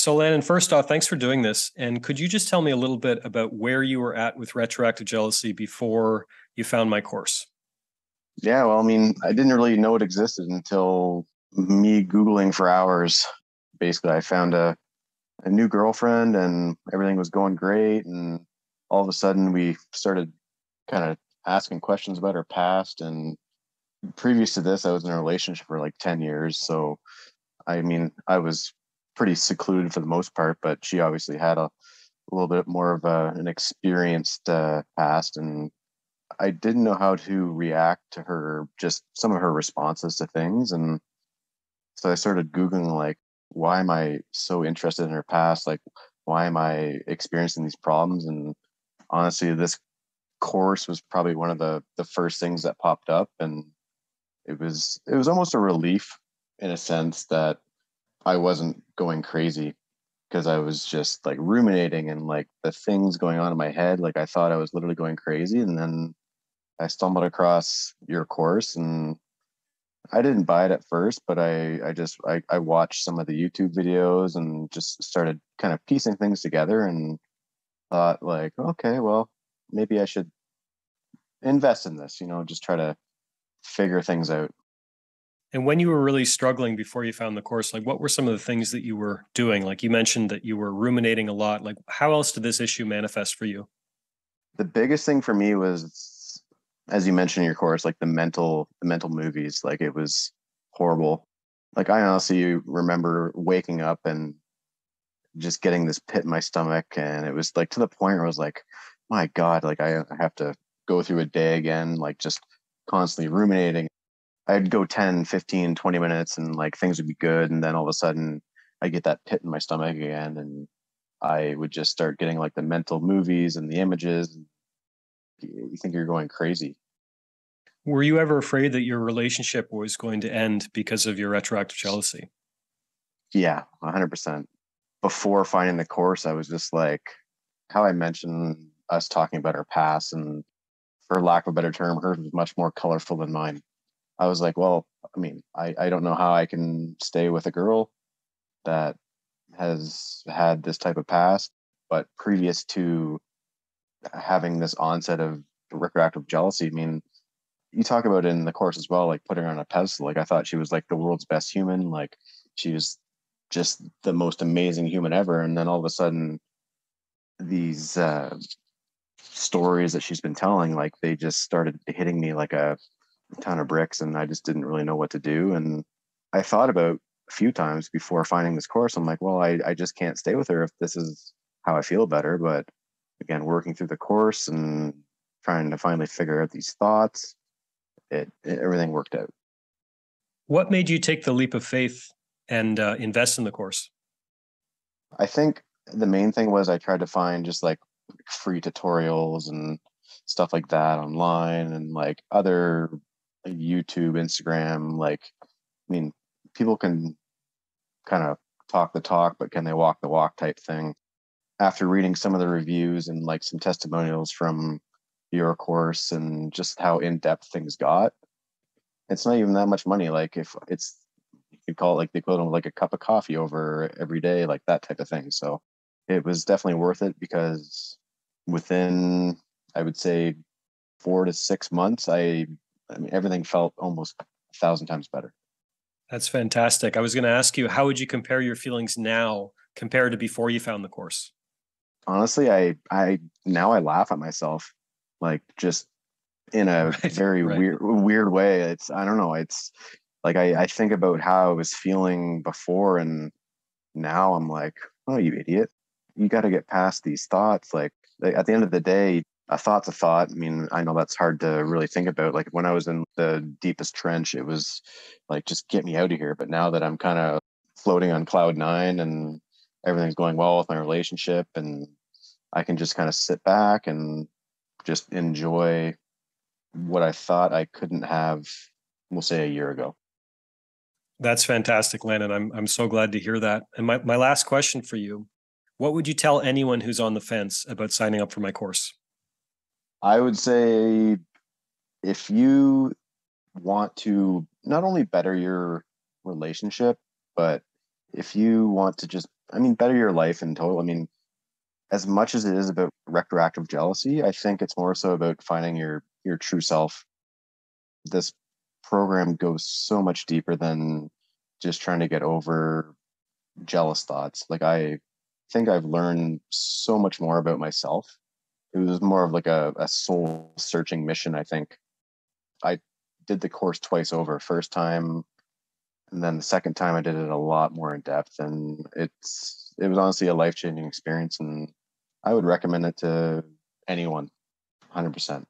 So, Landon, first off, thanks for doing this. And could you just tell me a little bit about where you were at with retroactive jealousy before you found my course? Yeah, well, I mean, I didn't really know it existed until me Googling for hours. Basically, I found a new girlfriend and everything was going great. And all of a sudden, we started kind of asking questions about her past. And previous to this, I was in a relationship for like 10 years. So, I mean, I was pretty secluded for the most part, but she obviously had a little bit more of an experienced past. And I didn't know how to react to her, just some of her responses to things. And so I started Googling, like, why am I so interested in her past? Like, why am I experiencing these problems? And honestly, this course was probably one of the first things that popped up. And it was almost a relief in a sense that I wasn't going crazy because I was just like ruminating and like the things going on in my head. Like I thought I was literally going crazy. And then I stumbled across your course and I didn't buy it at first, but I watched some of the YouTube videos and just started kind of piecing things together and thought like, okay, well, maybe I should invest in this, just try to figure things out. And when you were really struggling before you found the course, like what were some of the things that you were doing? Like you mentioned that you were ruminating a lot. Like how else did this issue manifest for you? The biggest thing for me was, as you mentioned in your course, like the mental movies. Like it was horrible. Like I honestly remember waking up and just getting this pit in my stomach, and it was like to the point where I was like, my God, like I have to go through a day again, like just constantly ruminating. I'd go 10, 15, 20 minutes and like things would be good. And then all of a sudden I get that pit in my stomach again. And I would just start getting like the mental movies and the images. You think you're going crazy. Were you ever afraid that your relationship was going to end because of your retroactive jealousy? Yeah, 100%. Before finding the course, I was just like, how I mentioned us talking about our past, and for lack of a better term, hers was much more colorful than mine. I was like, well, I mean, I don't know how I can stay with a girl that has had this type of past, but previous to having this onset of retroactive jealousy, I mean, you talk about it in the course as well, like putting her on a pedestal. Like I thought she was like the world's best human. Like she was just the most amazing human ever. And then all of a sudden, these stories that she's been telling, like they just started hitting me like a ton of bricks, and I just didn't really know what to do. And I thought about a few times before finding this course. I'm like, well, I just can't stay with her if this is how I feel better. But again, working through the course and trying to finally figure out these thoughts, everything worked out. What made you take the leap of faith and invest in the course? I think the main thing was I tried to find just like free tutorials and stuff like that online and like other like YouTube, Instagram. Like, I mean, people can kind of talk the talk, but can they walk the walk type thing. After reading some of the reviews and like some testimonials from your course and just how in depth things got, it's not even that much money. Like if it's, you could call it like the equivalent of like a cup of coffee over every day, like that type of thing. So it was definitely worth it because within, I would say, 4 to 6 months, I mean, everything felt almost 1,000 times better. That's fantastic. I was going to ask you, how would you compare your feelings now compared to before you found the course? Honestly, I now I laugh at myself, like just in a Right, very right. weird way. It's, I don't know. It's like I think about how I was feeling before, and now I'm like, oh, you idiot. You got to get past these thoughts. Like at the end of the day, a thought's a thought. I mean, I know that's hard to really think about. Like when I was in the deepest trench, it was like, just get me out of here. But now that I'm kind of floating on cloud nine and everything's going well with my relationship, and I can just kind of sit back and just enjoy what I thought I couldn't have, we'll say, a year ago. That's fantastic, Landon. I'm so glad to hear that. And my last question for you, what would you tell anyone who's on the fence about signing up for my course? I would say if you want to not only better your relationship, but if you want to just I mean, better your life in total. I mean, as much as it is about retroactive jealousy, I think it's more so about finding your true self. This program goes so much deeper than just trying to get over jealous thoughts. Like I think I've learned so much more about myself. It was more of like a soul searching mission. I think I did the course twice over. First time, and then the second time I did it a lot more in depth, and it was honestly a life changing experience, and I would recommend it to anyone, 100%.